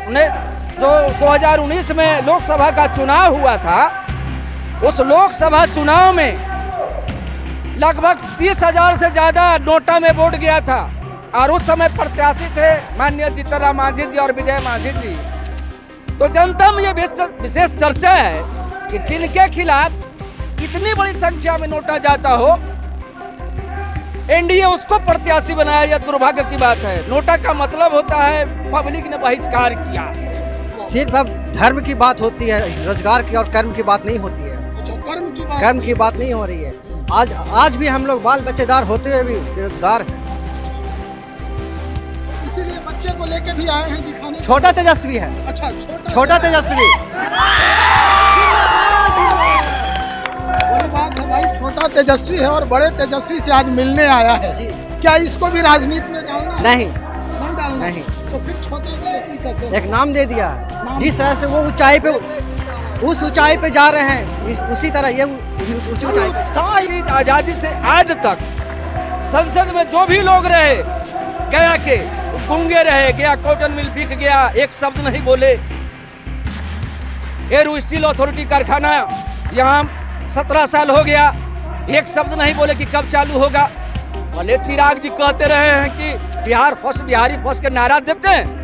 जो 2019 में लोकसभा का चुनाव हुआ था, उस लोकसभा चुनाव में लगभग 30,000 से ज्यादा नोटा में वोट गया था और उस समय प्रत्याशी थे माननीय जीतन राम मांझी जी और विजय मांझी जी। तो जनता में ये विशेष चर्चा है कि जिनके खिलाफ इतनी बड़ी संख्या में नोटा जाता हो, एनडीए उसको प्रत्याशी बनाया, यह दुर्भाग्य की बात है। नोटा का मतलब होता है पब्लिक ने बहिष्कार किया। सिर्फ अब धर्म की बात होती है, रोजगार की और कर्म की बात नहीं होती है। कर्म की बात नहीं हो रही है। आज भी हम लोग बाल बच्चेदार होते हुए भी बेरोजगार हैं। इसीलिए बच्चे को लेके भी आए हैं दिखाने। छोटा तेजस्वी है। अच्छा, छोटा तेजस्वी। बड़ी बात है भाई, छोटा तेजस्वी है और बड़े तेजस्वी से आज मिलने आया है। क्या इसको भी राजनीति में डालना? नहीं डालना। नहीं। तो फिर छोटा तेजस्वी कैसे? एक नाम दे दिया। जिस तरह से वो उस ऊंचाई पे जा रहे हैं, उसी तरह ये उसी ऊंचाई पे। आजादी से आज तक संसद में जो भी लोग रहे, गया के गूंगे रहे, गया कॉटन मिल बिक गया, एक शब्द नहीं बोले। एयर स्टील अथॉरिटी कारखाना यहाँ 17 साल हो गया, एक शब्द नहीं बोले कि कब चालू होगा। भले चिराग जी कहते रहे हैं कि बिहार फर्स्ट, बिहारी फर्स्ट के नारा देते हैं।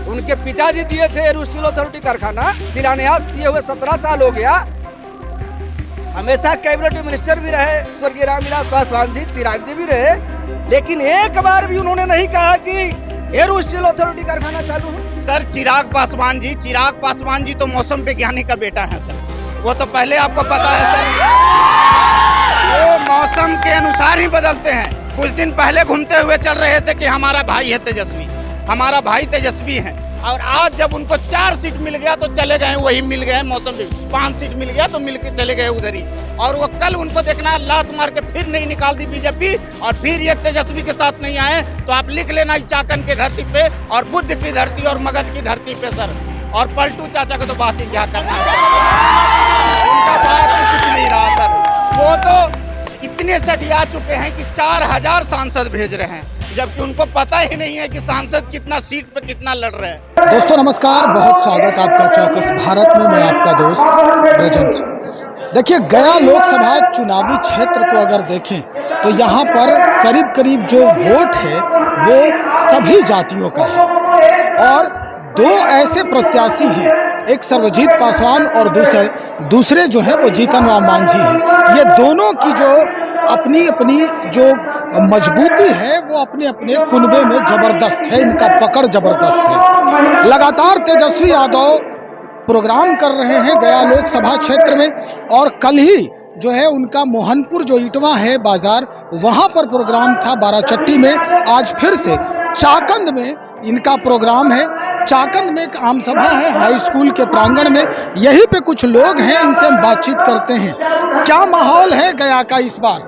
उनके पिताजी दिए थे एयर स्टील अथॉरिटी कारखाना, शिलान्यास किए हुए 17 साल हो गया। हमेशा कैबिनेट मिनिस्टर भी रहे स्वर्गीय रामविलास पासवान जी, चिराग जी भी रहे, लेकिन एक बार भी उन्होंने नहीं कहा कि एयर स्टील अथॉरिटी कारखाना चालू हो। सर चिराग पासवान जी तो मौसम वैज्ञानिक का बेटा है सर, वो तो पहले आपको पता है सर। वो मौसम के अनुसार ही बदलते हैं। कुछ दिन पहले घूमते हुए चल रहे थे कि हमारा भाई है तेजस्वी, हमारा भाई तेजस्वी है, और आज जब उनको 4 सीट मिल गया तो चले गए, वही मिल गए। मौसम में 5 सीट मिल गया तो मिल के चले गए उधर ही। और वो कल उनको देखना, लात मार के फिर नहीं निकाल दी बीजेपी और फिर ये तेजस्वी के साथ नहीं आए तो आप लिख लेना चाकन की धरती पे और बुद्ध की धरती और मगध की धरती पे सर। और पलटू चाचा को तो बात ही क्या करना है सर, उनका बात ही कुछ नहीं रहा सर। वो तो इतने सटिया चुके हैं कि 4000 सांसद भेज रहे हैं, जबकि उनको पता ही नहीं है कि सांसद कितना सीट पे कितना लड़ रहे हैं। दोस्तों नमस्कार, बहुत स्वागत आपका चौकस भारत में। मैं आपका दोस्त ब्रजेंद्र। देखिए, गया लोकसभा चुनावी क्षेत्र को अगर देखें तो यहाँ पर करीब करीब जो वोट है वो सभी जातियों का है और 2 ऐसे प्रत्याशी हैं, एक सर्वजीत पासवान और दूसरे जो है वो जीतन राम मांझी हैं। ये दोनों की जो अपनी अपनी जो मजबूती है वो अपने अपने कुनबे में जबरदस्त है, इनका पकड़ जबरदस्त है। लगातार तेजस्वी यादव प्रोग्राम कर रहे हैं गया लोकसभा क्षेत्र में और कल ही जो है उनका मोहनपुर जो इटवा है बाजार, वहां पर प्रोग्राम था बाराचट्टी में। आज फिर से चाकंद में इनका प्रोग्राम है। चाकंद में एक आम सभा है हाई स्कूल के प्रांगण में, यहीं पे कुछ लोग हैं, इनसे हम बातचीत करते हैं। क्या माहौल है गया का इस बार?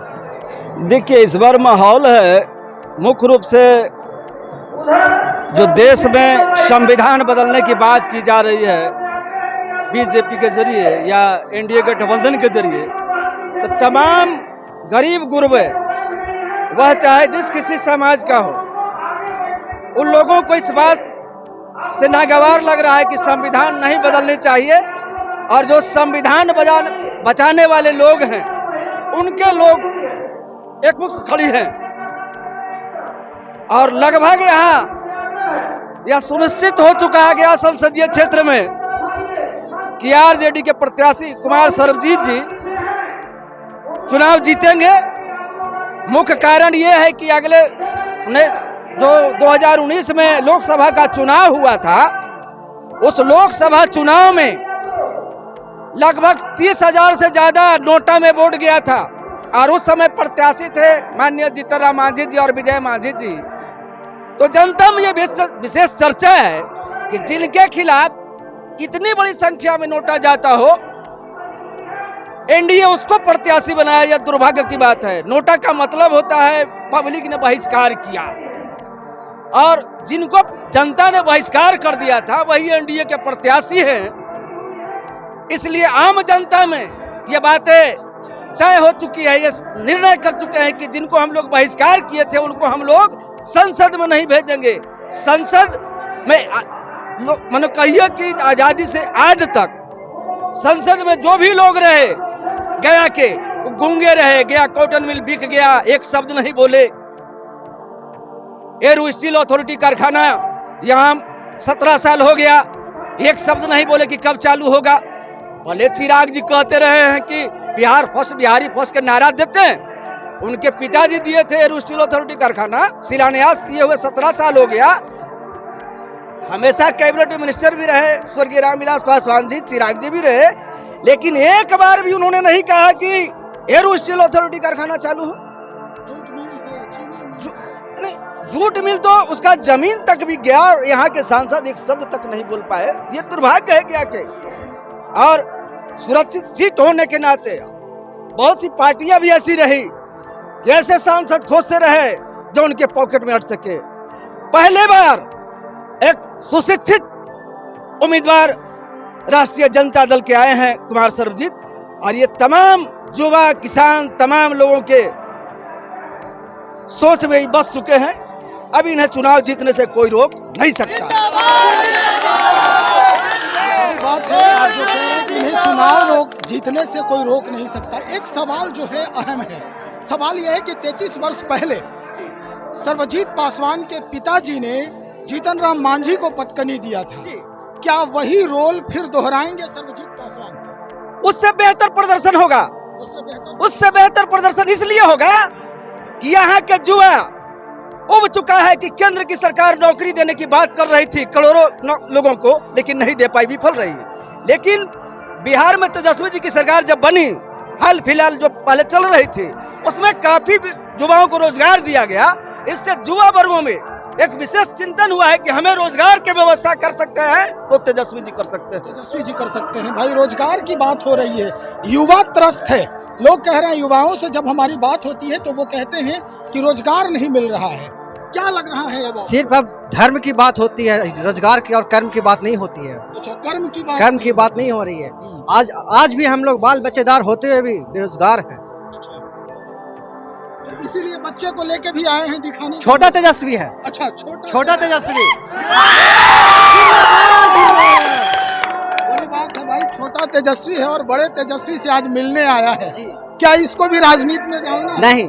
देखिए, इस बार माहौल है मुख्य रूप से जो देश में संविधान बदलने की बात की जा रही है बीजेपी के जरिए या एनडीए गठबंधन के जरिए, तो तमाम गरीब गुरबे, वह चाहे जिस किसी समाज का हो, उन लोगों को इस बात से नागवार लग रहा है कि संविधान नहीं बदलनी चाहिए और जो संविधान बचाने वाले लोग हैं उनके लोग एक मुश्त खड़ी हैं और लगभग यहाँ यह सुनिश्चित हो चुका है गया संसदीय क्षेत्र में कि आरजेडी के प्रत्याशी कुमार सर्वजीत जी चुनाव जीतेंगे। मुख्य कारण यह है कि अगले जो 2019 में लोकसभा का चुनाव हुआ था, उस लोकसभा चुनाव में लगभग 30,000 से ज्यादा नोटा में वोट गया था और उस समय प्रत्याशी थे माननीय जीतन राम मांझी जी और विजय मांझी जी। तो जनता में ये विशेष चर्चा है कि जिनके खिलाफ इतनी बड़ी संख्या में नोटा जाता हो, एनडीए उसको प्रत्याशी बनाया, यह दुर्भाग्य की बात है। नोटा का मतलब होता है पब्लिक ने बहिष्कार किया और जिनको जनता ने बहिष्कार कर दिया था वही एनडीए के प्रत्याशी हैं। इसलिए आम जनता में ये बातें तय हो चुकी है, ये निर्णय कर चुके हैं कि जिनको हम लोग बहिष्कार किए थे उनको हम लोग संसद में नहीं भेजेंगे। संसद में मैंने कहिए कि आजादी से आज तक संसद में जो भी लोग रहे गया के, वो गूंगे रहे। गया कॉटन मिल बिक गया, एक शब्द नहीं बोले। एयरो स्टील अथॉरिटी कारखाना यहाँ 17 साल हो गया, एक शब्द नहीं बोले कि कब चालू होगा। भले चिराग जी कहते रहे हैं कि बिहार फर्स्ट, बिहारी फर्स्ट के नारा देते हैं। उनके पिताजी दिए थे एयरो स्टील अथॉरिटी कारखाना, शिलान्यास किए हुए 17 साल हो गया। हमेशा कैबिनेट मिनिस्टर भी रहे स्वर्गीय रामविलास पासवान जी, चिराग जी भी रहे, लेकिन एक बार भी उन्होंने नहीं कहा कि एयरो स्टील अथॉरिटी कारखाना चालू हो। जूट मिल तो उसका जमीन तक भी गया और यहाँ के सांसद एक शब्द तक नहीं बोल पाए। ये दुर्भाग्य है क्या के। और सुरक्षित सीट होने के नाते बहुत सी पार्टियां भी ऐसी रही कि ऐसे सांसद खोजते रहे जो उनके पॉकेट में अट सके। पहले बार एक सुशिक्षित उम्मीदवार राष्ट्रीय जनता दल के आए हैं कुमार सर्वजीत, और ये तमाम युवा किसान तमाम लोगों के सोच में ही बस चुके हैं। अब इन्हें चुनाव जीतने से कोई रोक नहीं सकता। बात है, आप जो कह रहे हैं कि इन्हें चुनाव रोक जीतने से कोई रोक नहीं सकता। एक सवाल जो है अहम है, सवाल यह है कि 33 वर्ष पहले सर्वजीत पासवान के पिताजी ने जीतन राम मांझी को पटकनी दिया था। क्या वही रोल फिर दोहराएंगे सर्वजीत पासवान? उससे बेहतर प्रदर्शन होगा। उससे बेहतर प्रदर्शन इसलिए होगा कि यहाँ के युवा उब चुका है कि केंद्र की सरकार नौकरी देने की बात कर रही थी करोड़ों लोगों को, लेकिन नहीं दे पाई, विफल रही। लेकिन बिहार में तेजस्वी जी की सरकार जब बनी, हाल फिलहाल जो पहले चल रही थी, उसमें काफी युवाओं को रोजगार दिया गया। इससे युवा वर्गों में एक विशेष चिंतन हुआ है कि हमें रोजगार की व्यवस्था कर सकते हैं तो तेजस्वी जी कर सकते हैं। तेजस्वी जी कर सकते हैं। भाई, रोजगार की बात हो रही है, युवा त्रस्त है। लोग कह रहे हैं, युवाओं से जब हमारी बात होती है तो वो कहते हैं कि रोजगार नहीं मिल रहा है। क्या लग रहा है अब? सिर्फ अब धर्म की बात होती है, रोजगार की और कर्म की बात नहीं होती है। अच्छा, कर्म की बात नहीं हो रही है। आज भी हम लोग बाल बच्चेदार होते हुए भी बेरोजगार हैं। इसीलिए बच्चे को लेके भी आए हैं दिखाने। छोटा तेजस्वी है। अच्छा, छोटा तेजस्वी। बड़ी बात है भाई, छोटा तेजस्वी है और बड़े तेजस्वी से आज मिलने आया है। क्या इसको भी राजनीति में डालना? नहीं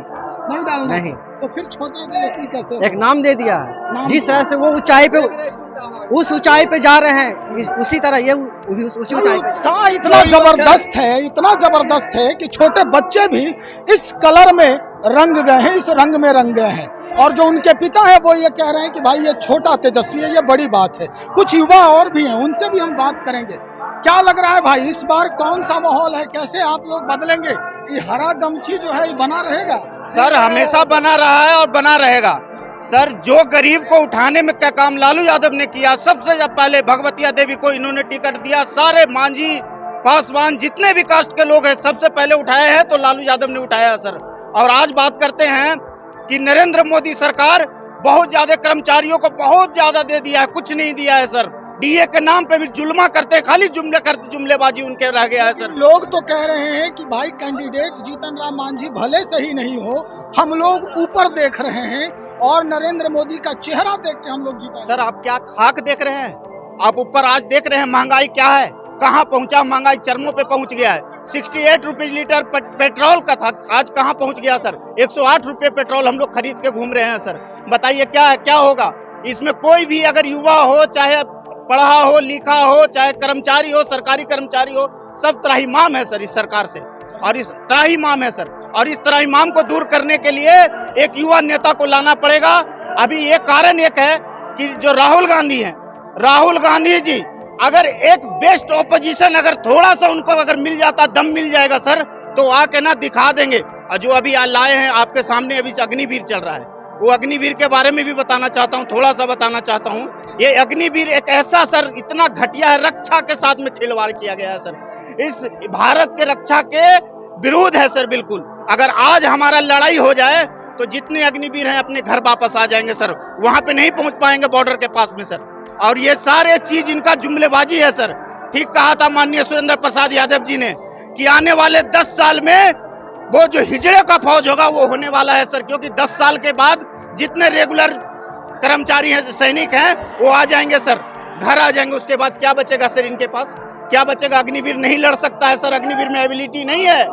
डालना। नहीं। तो फिर छोटा तेजस्वी कैसे? एक नाम दे दिया है। जिस तरह से वो ऊंचाई पे, उस ऊंचाई पे जा रहे हैं, उसी तरह ये भी उसी ऊंचाई पे। इतना जबरदस्त है कि छोटे बच्चे भी इस कलर में रंग गए हैं, इस रंग में रंग गए हैं। और जो उनके पिता है वो ये कह रहे हैं कि भाई ये छोटा तेजस्वी है, ये बड़ी बात है। कुछ युवा और भी हैं, उनसे भी हम बात करेंगे। क्या लग रहा है भाई, इस बार कौन सा माहौल है, कैसे आप लोग बदलेंगे? ये हरा गमछी जो है ये बना रहेगा? सर, हमेशा बना रहा है और बना रहेगा। सर, जो गरीब को उठाने में क्या काम लालू यादव ने किया, सबसे जब पहले भगवतिया देवी को इन्होंने टिकट दिया, सारे मांझी पासवान जितने भी कास्ट के लोग हैं सबसे पहले उठाए हैं तो लालू यादव ने उठाया है सर। और आज बात करते हैं कि नरेंद्र मोदी सरकार बहुत ज्यादा कर्मचारियों को बहुत ज्यादा दे दिया है, कुछ नहीं दिया है सर। डीए के नाम पे भी जुल्मा करते, खाली जुमलेबाजी उनके रह गया है सर। लोग तो कह रहे हैं कि भाई कैंडिडेट जीतन राम मांझी भले सही नहीं हो, हम लोग ऊपर देख रहे हैं और नरेंद्र मोदी का चेहरा देख के हम लोग जीता। सर, आप क्या खाक देख रहे हैं? आप ऊपर आज देख रहे हैं महंगाई क्या है, कहाँ पहुंचा, महंगाई चरमों पे पहुंच गया है। 68 रुपए लीटर पेट्रोल का था, आज कहाँ पहुंच गया सर? 108 रुपए पेट्रोल हम लोग खरीद के घूम रहे हैं सर। बताइए क्या होगा इसमें? कोई भी अगर युवा हो, चाहे पढ़ा हो लिखा हो, चाहे कर्मचारी हो, सरकारी कर्मचारी हो, सब त्राहिमाम है सर इस सरकार से। और इस त्राहिमाम है सर, और इस त्राहिमाम को दूर करने के लिए एक युवा नेता को लाना पड़ेगा। अभी ये कारण एक है कि जो राहुल गांधी हैं, राहुल गांधी जी अगर एक बेस्ट ऑपोजिशन अगर थोड़ा सा उनको अगर मिल जाता, दम मिल जाएगा सर, तो आके ना दिखा देंगे। और जो अभी लाए हैं आपके सामने, अभी अग्निवीर चल रहा है, वो अग्निवीर के बारे में भी बताना चाहता हूँ, थोड़ा सा बताना चाहता हूँ। ये अग्निवीर एक ऐसा सर इतना घटिया है, रक्षा के साथ में खिलवाड़ किया गया है सर। इस भारत के रक्षा के विरोध है सर बिल्कुल। अगर आज हमारा लड़ाई हो जाए तो जितने अग्निवीर हैं अपने घर वापस आ जाएंगे सर, वहां पे नहीं पहुंच पाएंगे बॉर्डर के पास में सर। और ये सारे चीज इनका जुमलेबाजी है सर। ठीक कहा था माननीय सुरेंद्र प्रसाद यादव जी ने कि आने वाले 10 साल में वो जो हिजड़े का फौज होगा वो होने वाला है सर, क्योंकि 10 साल के बाद जितने रेगुलर कर्मचारी हैं, सैनिक हैं, वो आ जाएंगे सर। घर आ जाएंगे, उसके बाद क्या बचेगा सर इनके पास? क्या बचेगा? अग्निवीर नहीं लड़ सकता है सर, अग्निवीर में एबिलिटी नहीं है,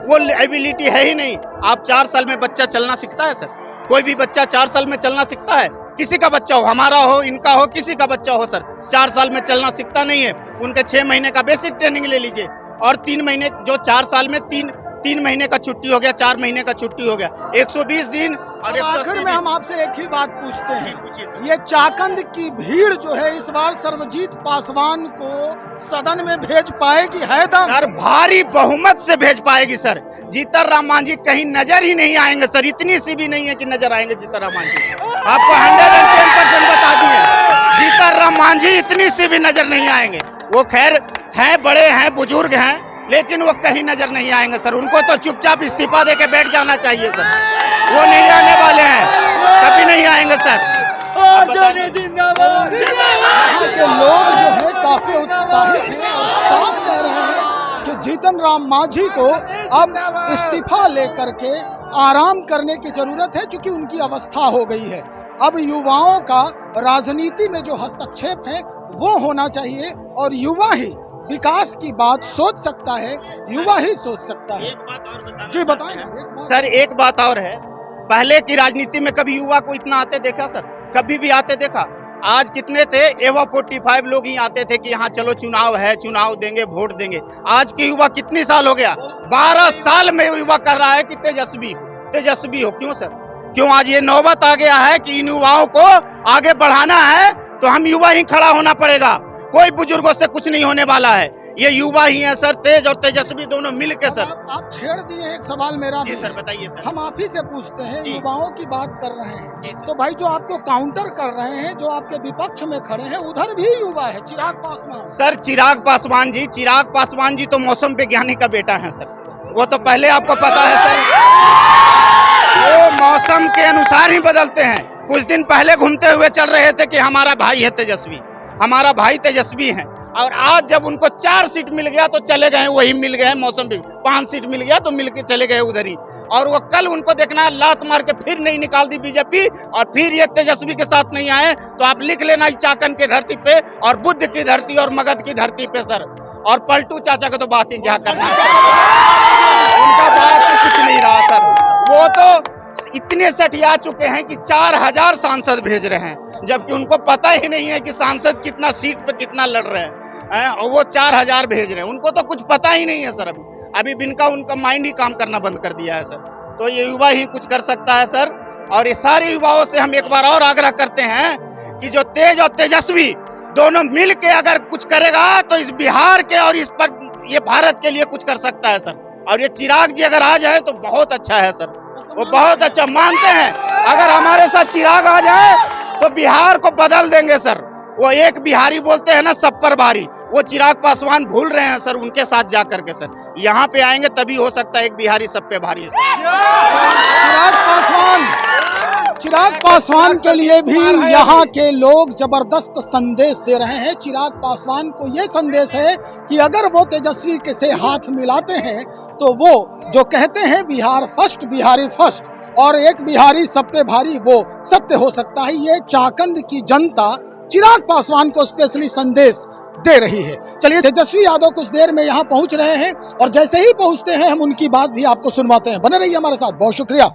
वो एबिलिटी है ही नहीं। आप 4 साल में बच्चा चलना सीखता है सर? कोई भी बच्चा 4 साल में चलना सीखता है? किसी का बच्चा हो, हमारा हो, इनका हो, किसी का बच्चा हो सर, 4 साल में चलना सीखता नहीं है। उनके 6 महीने का बेसिक ट्रेनिंग ले लीजिए, और 3 महीने, जो 4 साल में 3 महीने का छुट्टी हो गया, 4 महीने का छुट्टी हो गया, 120 दिन। और आखिर में हम आपसे एक ही बात पूछते हैं, ये चाकंद की भीड़ जो है इस बार सर्वजीत पासवान को सदन में भेज पाएगी? है दम? सर भारी बहुमत से भेज पाएगी सर। जीतन राम मांझी कहीं नजर ही नहीं आएंगे सर, इतनी सी भी नहीं है कि नजर आएंगे जीतन राम मांझी। आपको 110% बता दिए, जीतन राम मांझी इतनी सी भी नजर नहीं आएंगे। वो खैर हैं, बड़े हैं, बुजुर्ग हैं, लेकिन वो कहीं नजर नहीं आएंगे सर। उनको तो चुपचाप इस्तीफा देके बैठ जाना चाहिए सर, वो नहीं आने वाले हैं, कभी नहीं आएंगे सर। यहाँ के लोग जो है काफी उत्साहित हैं और साफ कह रहे हैं कि जीतन राम मांझी को अब इस्तीफा लेकर के आराम करने की जरूरत है, क्योंकि उनकी अवस्था हो गई है। अब युवाओं का राजनीति में जो हस्तक्षेप है वो होना चाहिए, और युवा ही विकास की बात सोच सकता है, युवा ही सोच सकता है। जी बताएं सर। एक बात और है, पहले की राजनीति में कभी युवा को इतना आते देखा सर? कभी भी आते देखा? आज कितने थे? एवा 45 लोग ही आते थे कि यहाँ चलो चुनाव है, चुनाव देंगे, वोट देंगे। आज के युवा कितनी साल हो गया? 12 साल में युवा कर रहा है कि तेजस्वी हो, तेजस्वी हो। क्यों सर? क्यों आज ये नौबत आ गया है कि इन युवाओं को आगे बढ़ाना है तो हम युवा ही खड़ा होना पड़ेगा, कोई बुजुर्गों से कुछ नहीं होने वाला है। ये युवा ही है सर, तेज और तेजस्वी दोनों मिलके सर। आप छेड़ दिए एक सवाल मेरा जी सर, बताइए सर। हम आप ही से पूछते हैं, युवाओं की बात कर रहे हैं तो भाई जो आपको काउंटर कर रहे हैं, जो आपके विपक्ष में खड़े हैं, उधर भी युवा है, चिराग पासवान। सर चिराग पासवान जी तो मौसम वैज्ञानिक का बेटा है सर, वो तो पहले आपको पता है सर। वो मौसम के अनुसार ही बदलते हैं। कुछ दिन पहले घूमते हुए चल रहे थे कि हमारा भाई है तेजस्वी, हमारा भाई तेजस्वी है, और आज जब उनको 4 सीट मिल गया तो चले गए, वही मिल गए। मौसम भी 5 सीट मिल गया तो मिल के चले गए उधर ही। और वो कल उनको देखना, लात मार के फिर नहीं निकाल दी बीजेपी, और फिर ये तेजस्वी के साथ नहीं आए तो आप लिख लेना चाकन की धरती पे और बुद्ध की धरती और मगध की धरती पे सर। और पलटू चाचा का तो बात ही क्या करना है सर, उनका बात तो कुछ नहीं रहा सर। वो तो इतने सठिया चुके हैं कि 4000 सांसद भेज रहे हैं, जबकि उनको पता ही नहीं है कि सांसद कितना सीट पे कितना लड़ रहे हैं, और वो 4000 भेज रहे हैं। उनको तो कुछ पता ही नहीं है सर। अभी बिनका उनका माइंड ही काम करना बंद कर दिया है सर। तो ये युवा ही कुछ कर सकता है सर। और ये सारे युवाओं से हम एक बार और आग्रह करते हैं कि जो तेज और तेजस्वी दोनों मिल के अगर कुछ करेगा तो इस बिहार के और इस पर ये भारत के लिए कुछ कर सकता है सर। और ये चिराग जी अगर आ जाए तो बहुत अच्छा है सर, वो बहुत अच्छा मानते हैं। अगर हमारे साथ चिराग आ जाए तो बिहार को बदल देंगे सर। वो एक बिहारी बोलते हैं ना, सब पर भारी, वो चिराग पासवान भूल रहे हैं सर। उनके साथ जा करके सर यहाँ पे आएंगे तभी हो सकता है एक बिहारी सब पे भारी है चिराग पासवान के लिए भी यहाँ के लोग जबरदस्त संदेश दे रहे हैं। चिराग पासवान को ये संदेश है कि अगर वो तेजस्वी के से हाथ मिलाते हैं तो वो जो कहते हैं बिहार फर्स्ट, बिहारी फर्स्ट, और एक बिहारी सब पे भारी, वो सत्य हो सकता है। ये चाकंद की जनता चिराग पासवान को स्पेशली संदेश दे रही है। चलिए, तेजस्वी यादव कुछ देर में यहाँ पहुँच रहे हैं और जैसे ही पहुँचते हैं हम उनकी बात भी आपको सुनवाते हैं। बने रहिए हमारे साथ, बहुत शुक्रिया।